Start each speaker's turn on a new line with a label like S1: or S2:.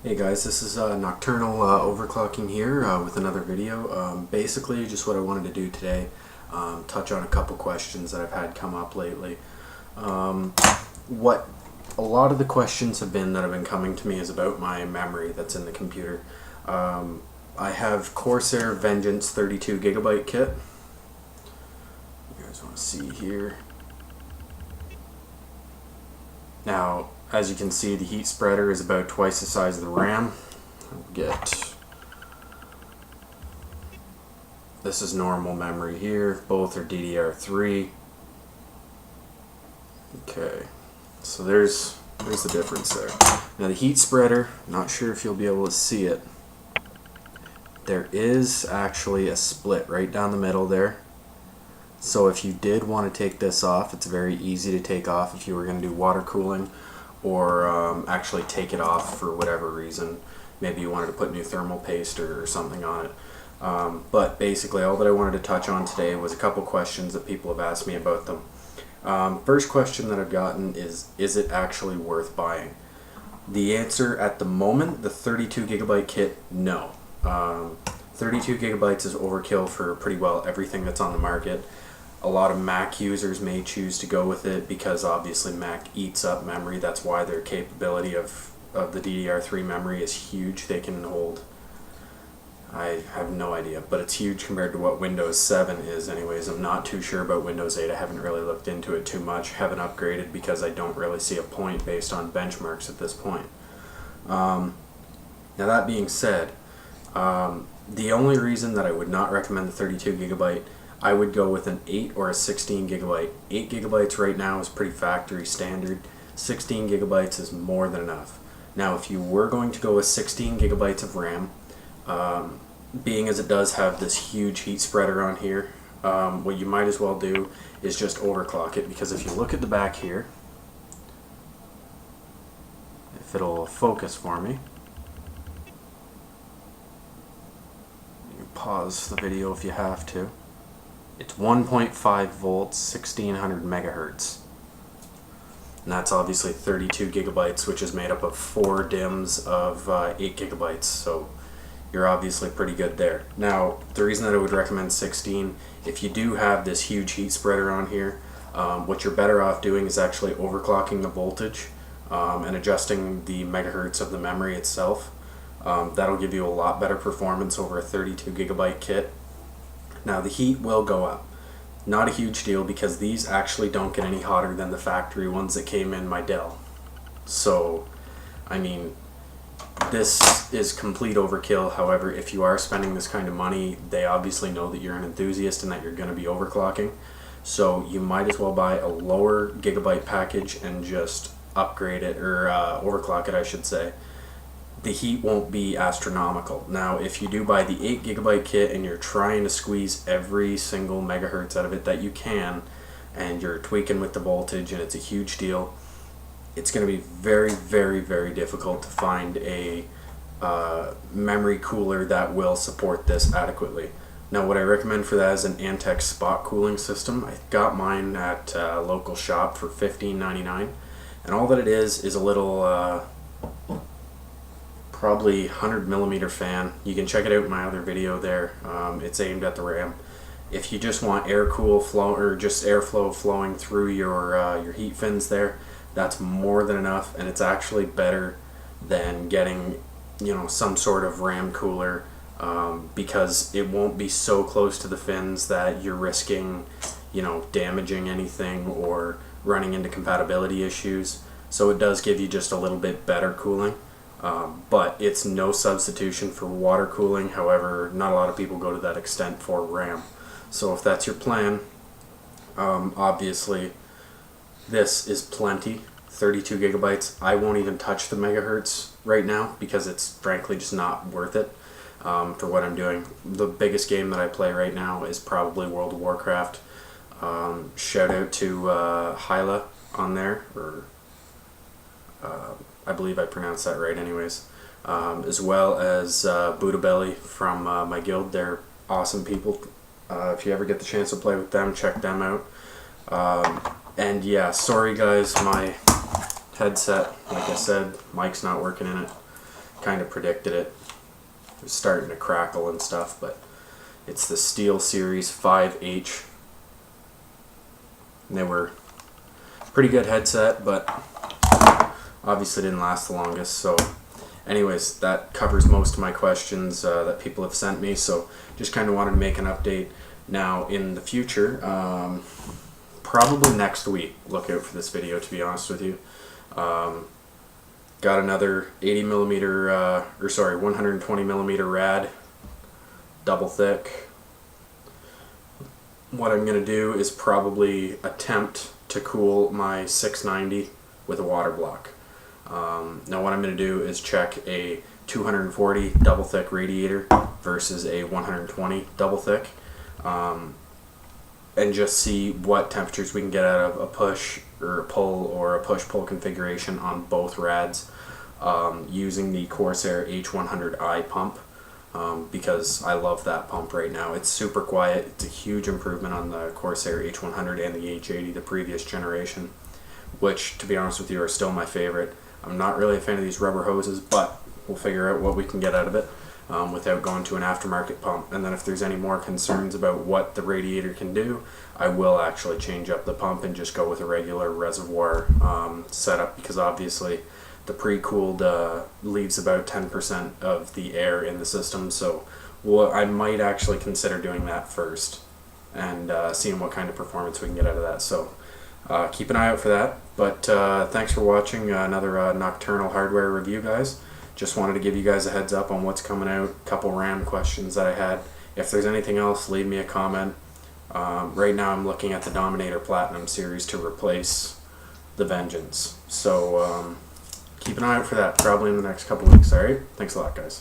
S1: Hey guys, this is Nocturnal Overclocking here with another video. Basically, just what I wanted to do today, touch on a couple questions that I've had come up lately. What a lot of the questions that have been coming to me is about my memory that's in the computer. I have Corsair Vengeance 32 gigabyte kit. You guys want to see here. Now, as you can see, the heat spreader is about twice the size of the RAM. This is normal memory here. Both are DDR3. Okay, so there's the difference there. Now the heat spreader, not sure if you'll be able to see it. There is actually a split right down the middle there. So if you did want to take this off, it's very easy to take off if you were going to do water cooling, or actually take it off for whatever reason. Maybe you wanted to put new thermal paste or something on it. But basically all that I wanted to touch on today was a couple questions that people have asked me about them. First question that I've gotten is it actually worth buying? The answer at the moment, the 32 gigabyte kit, no. 32 gigabytes is overkill for pretty well everything that's on the market. A lot of Mac users may choose to go with it because obviously Mac eats up memory. That's why their capability of the DDR3 memory is huge. They can hold, I have no idea, but it's huge compared to what Windows 7 is anyways. I'm not too sure about Windows 8. I haven't really looked into it too much. Haven't upgraded because I don't really see a point based on benchmarks at this point. Now that being said, the only reason that I would not recommend the 32 gigabyte, I would go with an 8 or a 16 gigabyte. 8 gigabytes right now is pretty factory standard. 16 gigabytes is more than enough. Now if you were going to go with 16 gigabytes of RAM, being as it does have this huge heat spreader on here, what you might as well do is just overclock it, because if you look at the back here, if it'll focus for me, you pause the video if you have to. It's 1.5 volts, 1600 megahertz. And that's obviously 32 gigabytes, which is made up of 4 DIMMs of 8 gigabytes. So you're obviously pretty good there. Now, the reason that I would recommend 16, if you do have this huge heat spreader on here, what you're better off doing is actually overclocking the voltage and adjusting the megahertz of the memory itself. That'll give you a lot better performance over a 32 gigabyte kit. Now the heat will go up. Not a huge deal because these actually don't get any hotter than the factory ones that came in my Dell. So, I mean, this is complete overkill. However, if you are spending this kind of money, they obviously know that you're an enthusiast and that you're going to be overclocking. So you might as well buy a lower gigabyte package and just upgrade it, or overclock it I should say. The heat won't be astronomical. Now if you do buy the 8 gigabyte kit and you're trying to squeeze every single megahertz out of it that you can, and you're tweaking with the voltage and it's a huge deal, it's going to be very, very, very difficult to find a memory cooler that will support this adequately. Now what I recommend for that is an Antec spot cooling system. I got mine at a local shop for $15.99, and all that it is a little probably 100 millimeter fan. You can check it out in my other video there. It's aimed at the RAM. If you just want airflow flowing through your heat fins there, that's more than enough, and it's actually better than getting, you know, some sort of RAM cooler, because it won't be so close to the fins that you're risking, you know, damaging anything or running into compatibility issues. So it does give you just a little bit better cooling. But it's no substitution for water cooling. However, not a lot of people go to that extent for RAM. So if that's your plan, obviously this is plenty. 32 gigabytes. I won't even touch the megahertz right now because it's frankly just not worth it for what I'm doing. The biggest game that I play right now is probably World of Warcraft. Shout out to Myhaa on there, or I believe I pronounced that right anyways, as well as Buddha Belly from my guild. They're awesome people. If you ever get the chance to play with them, check them out. And yeah, sorry guys, my headset, like I said, mic's not working in it. kind of predicted it. It was starting to crackle and stuff, but it's the Steel Series 5H. And they were pretty good headset, but obviously didn't last the longest. So anyways, that covers most of my questions that people have sent me. So just kind of wanted to make an update. Now in the future, probably next week, look out for this video, to be honest with you. Got another 120 millimeter rad, double thick. What I'm going to do is probably attempt to cool my 690 with a water block. Now what I'm going to do is check a 240 double thick radiator versus a 120 double thick, and just see what temperatures we can get out of a push or a pull or a push-pull configuration on both rads, using the Corsair H100i pump, because I love that pump right now. It's super quiet. It's a huge improvement on the Corsair H100 and the H80, the previous generation, which, to be honest with you, are still my favorite. I'm not really a fan of these rubber hoses, but we'll figure out what we can get out of it without going to an aftermarket pump. And then if there's any more concerns about what the radiator can do, I will actually change up the pump and just go with a regular reservoir setup, because obviously the pre-cooled leaves about 10% of the air in the system. So I might actually consider doing that first and seeing what kind of performance we can get out of that. So keep an eye out for that. But thanks for watching another Nocturnal hardware review, guys. Just wanted to give you guys a heads up on what's coming out, a couple random questions that I had. If there's anything else, leave me a comment. Right now I'm looking at the Dominator Platinum series to replace the Vengeance. So keep an eye out for that, probably in the next couple weeks. Alright? Thanks a lot, guys.